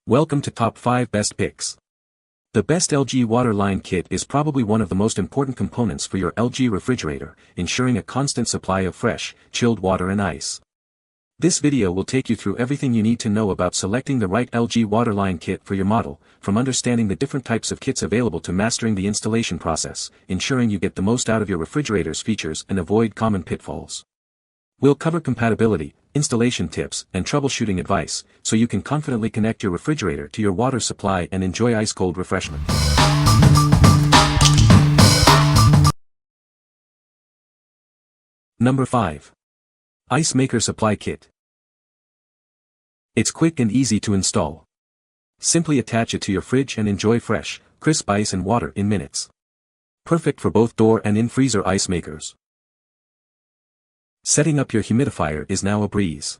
Welcome to Top 5 Best Picks. The best LG water line kit is probably one of the most important components for your LG refrigerator, ensuring a constant supply of fresh, chilled water and ice. This video will take you through everything you need to know about selecting the right LG water line kit for your model, from understanding the different types of kits available to mastering the installation process, ensuring you get the most out of your refrigerator's features and avoid common pitfalls. We'll cover compatibility, installation tips, and troubleshooting advice, so you can confidently connect your refrigerator to your water supply and enjoy ice-cold refreshment. Number 5. Icemaker Supply Kit. It's quick and easy to install. Simply attach it to your fridge and enjoy fresh, crisp ice and water in minutes. Perfect for both door and in-freezer ice makers. Setting up your humidifier is now a breeze.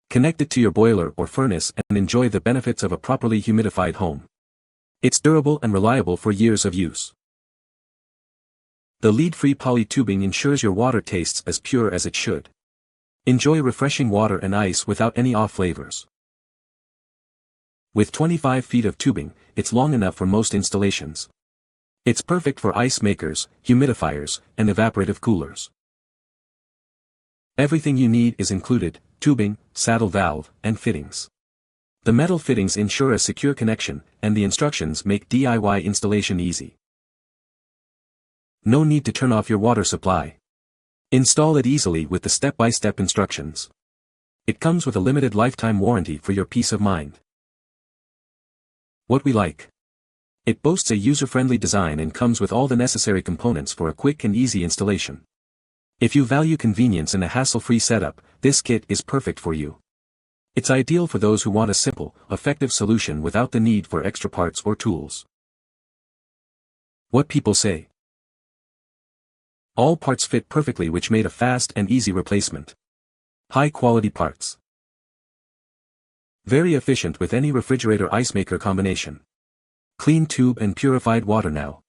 Connect it to your boiler or furnace and enjoy the benefits of a properly humidified home. It's durable and reliable for years of use. The lead-free poly tubing ensures your water tastes as pure as it should. Enjoy refreshing water and ice without any off flavors. With 25 feet of tubing, it's long enough for most installations. It's perfect for ice makers, humidifiers, and evaporative coolers. Everything you need is included: tubing, saddle valve, and fittings. The metal fittings ensure a secure connection, and the instructions make DIY installation easy. No need to turn off your water supply. Install it easily with the step-by-step instructions. It comes with a limited lifetime warranty for your peace of mind. What we like. It boasts a user-friendly design and comes with all the necessary components for a quick and easy installation. If you value convenience and a hassle-free setup, this kit is perfect for you. It's ideal for those who want a simple, effective solution without the need for extra parts or tools. What people say. All parts fit perfectly, which made a fast and easy replacement. High-quality parts. Very efficient with any refrigerator ice-maker combination. Clean tube and purified water now.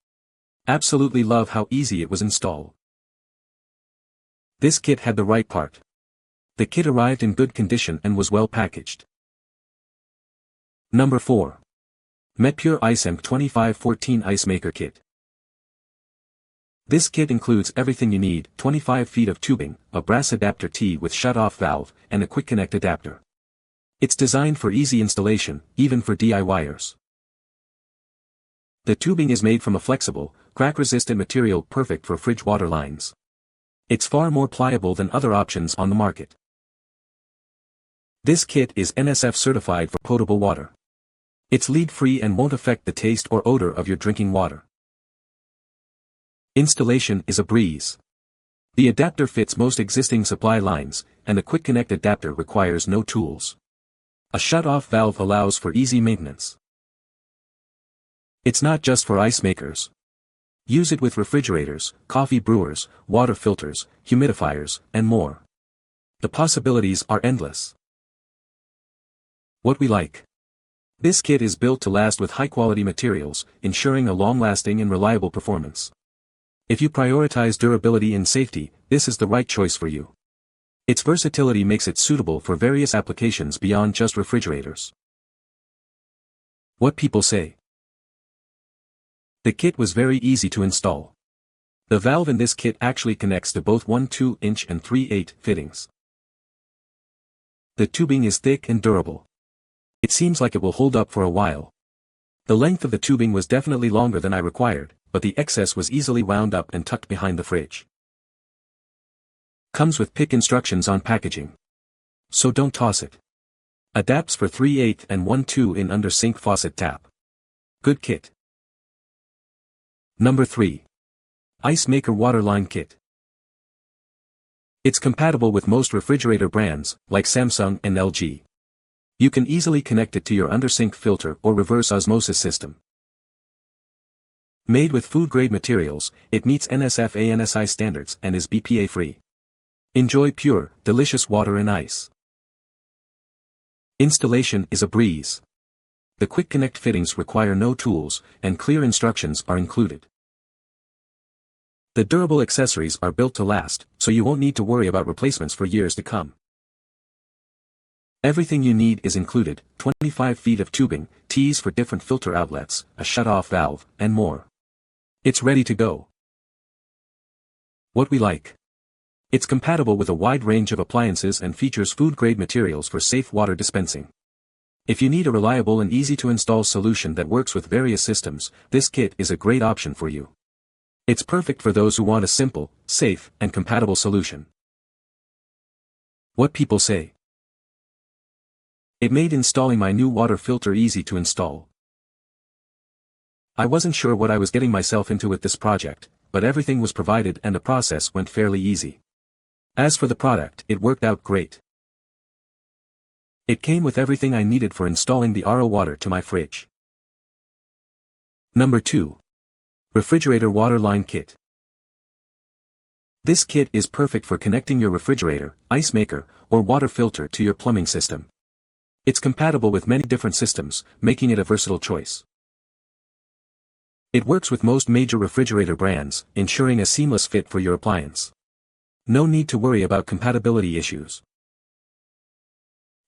Absolutely love how easy it was installed. This kit had the right part. The kit arrived in good condition and was well packaged. Number 4. Metpure Icemaker 2514 Icemaker Kit. This kit includes everything you need: 25 feet of tubing, a brass adapter T with shut-off valve, and a quick connect adapter. It's designed for easy installation, even for DIYers. The tubing is made from a flexible, crack-resistant material perfect for fridge water lines. It's far more pliable than other options on the market. This kit is NSF certified for potable water. It's lead-free and won't affect the taste or odor of your drinking water. Installation is a breeze. The adapter fits most existing supply lines, and the quick connect adapter requires no tools. A shut-off valve allows for easy maintenance. It's not just for ice makers. Use it with refrigerators, coffee brewers, water filters, humidifiers, and more. The possibilities are endless. What we like. This kit is built to last with high-quality materials, ensuring a long-lasting and reliable performance. If you prioritize durability and safety, this is the right choice for you. Its versatility makes it suitable for various applications beyond just refrigerators. What people say. The kit was very easy to install. The valve in this kit actually connects to both 1/2" and 3/8" fittings. The tubing is thick and durable. It seems like it will hold up for a while. The length of the tubing was definitely longer than I required, but the excess was easily wound up and tucked behind the fridge. Comes with pick instructions on packaging. So don't toss it. Adapts for 3/8 and 1/2" under sink faucet tap. Good kit. Number 3. Icemaker Waterline Kit. It's compatible with most refrigerator brands, like Samsung and LG. You can easily connect it to your undersink filter or reverse osmosis system. Made with food-grade materials, it meets NSF ANSI standards and is BPA-free. Enjoy pure, delicious water and ice. Installation is a breeze. The quick connect fittings require no tools, and clear instructions are included. The durable accessories are built to last, so you won't need to worry about replacements for years to come. Everything you need is included: 25 feet of tubing, T's for different filter outlets, a shut-off valve, and more. It's ready to go. What we like. It's compatible with a wide range of appliances and features food-grade materials for safe water dispensing. If you need a reliable and easy-to-install solution that works with various systems, this kit is a great option for you. It's perfect for those who want a simple, safe, and compatible solution. What people say. It made installing my new water filter easy to install. I wasn't sure what I was getting myself into with this project, but everything was provided and the process went fairly easy. As for the product, it worked out great. It came with everything I needed for installing the RO water to my fridge. Number 2. Refrigerator Water Line Kit. This kit is perfect for connecting your refrigerator, ice maker, or water filter to your plumbing system. It's compatible with many different systems, making it a versatile choice. It works with most major refrigerator brands, ensuring a seamless fit for your appliance. No need to worry about compatibility issues.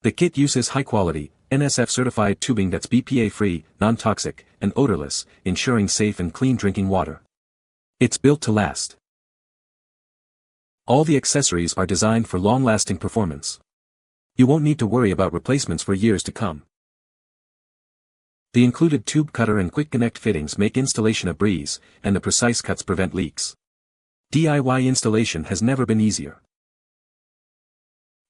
The kit uses high-quality, NSF-certified tubing that's BPA-free, non-toxic, and odorless, ensuring safe and clean drinking water. It's built to last. All the accessories are designed for long-lasting performance. You won't need to worry about replacements for years to come. The included tube cutter and quick connect fittings make installation a breeze, and the precise cuts prevent leaks. DIY installation has never been easier.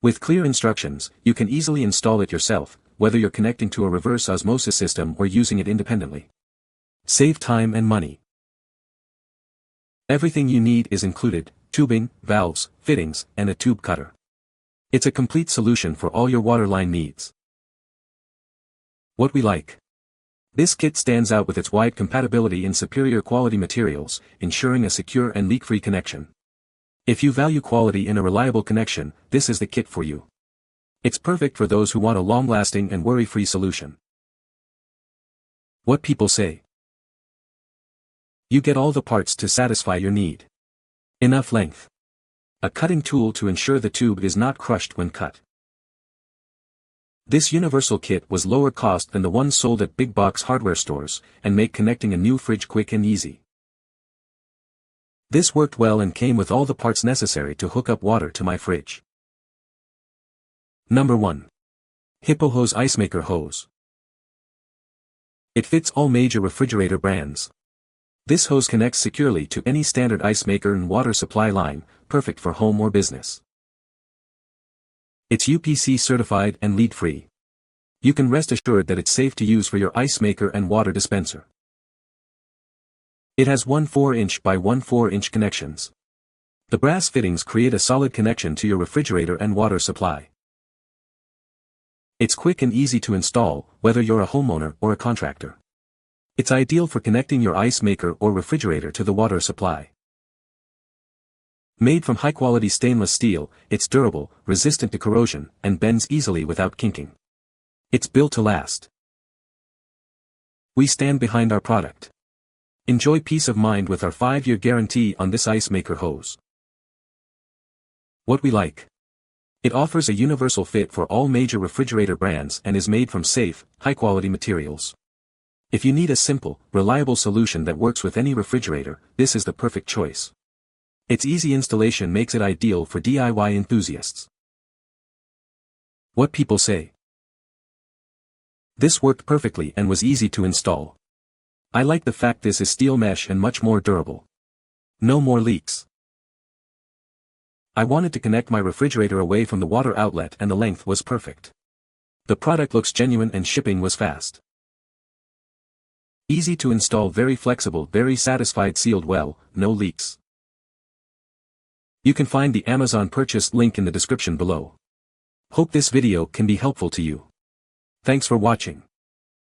With clear instructions, you can easily install it yourself, whether you're connecting to a reverse osmosis system or using it independently. Save time and money. Everything you need is included: tubing, valves, fittings, and a tube cutter. It's a complete solution for all your waterline needs. What we like. This kit stands out with its wide compatibility and superior quality materials, ensuring a secure and leak-free connection. If you value quality and a reliable connection, this is the kit for you. It's perfect for those who want a long-lasting and worry-free solution. What people say. You get all the parts to satisfy your need. Enough length. A cutting tool to ensure the tube is not crushed when cut. This universal kit was lower cost than the ones sold at big box hardware stores, and make connecting a new fridge quick and easy. This worked well and came with all the parts necessary to hook up water to my fridge. Number 1. HippoHose Icemaker Hose. It fits all major refrigerator brands. This hose connects securely to any standard ice maker and water supply line, perfect for home or business. It's UPC certified and lead-free. You can rest assured that it's safe to use for your ice maker and water dispenser. It has 1 4-inch by 1 4-inch connections. The brass fittings create a solid connection to your refrigerator and water supply. It's quick and easy to install, whether you're a homeowner or a contractor. It's ideal for connecting your ice maker or refrigerator to the water supply. Made from high-quality stainless steel, it's durable, resistant to corrosion, and bends easily without kinking. It's built to last. We stand behind our product. Enjoy peace of mind with our 5-year guarantee on this ice maker hose. What we like. It offers a universal fit for all major refrigerator brands and is made from safe, high-quality materials. If you need a simple, reliable solution that works with any refrigerator, this is the perfect choice. Its easy installation makes it ideal for DIY enthusiasts. What people say. This worked perfectly and was easy to install. I like the fact this is steel mesh and much more durable. No more leaks. I wanted to connect my refrigerator away from the water outlet and the length was perfect. The product looks genuine and shipping was fast. Easy to install, very flexible, very satisfied, sealed well, no leaks. You can find the Amazon purchase link in the description below. Hope this video can be helpful to you. Thanks for watching.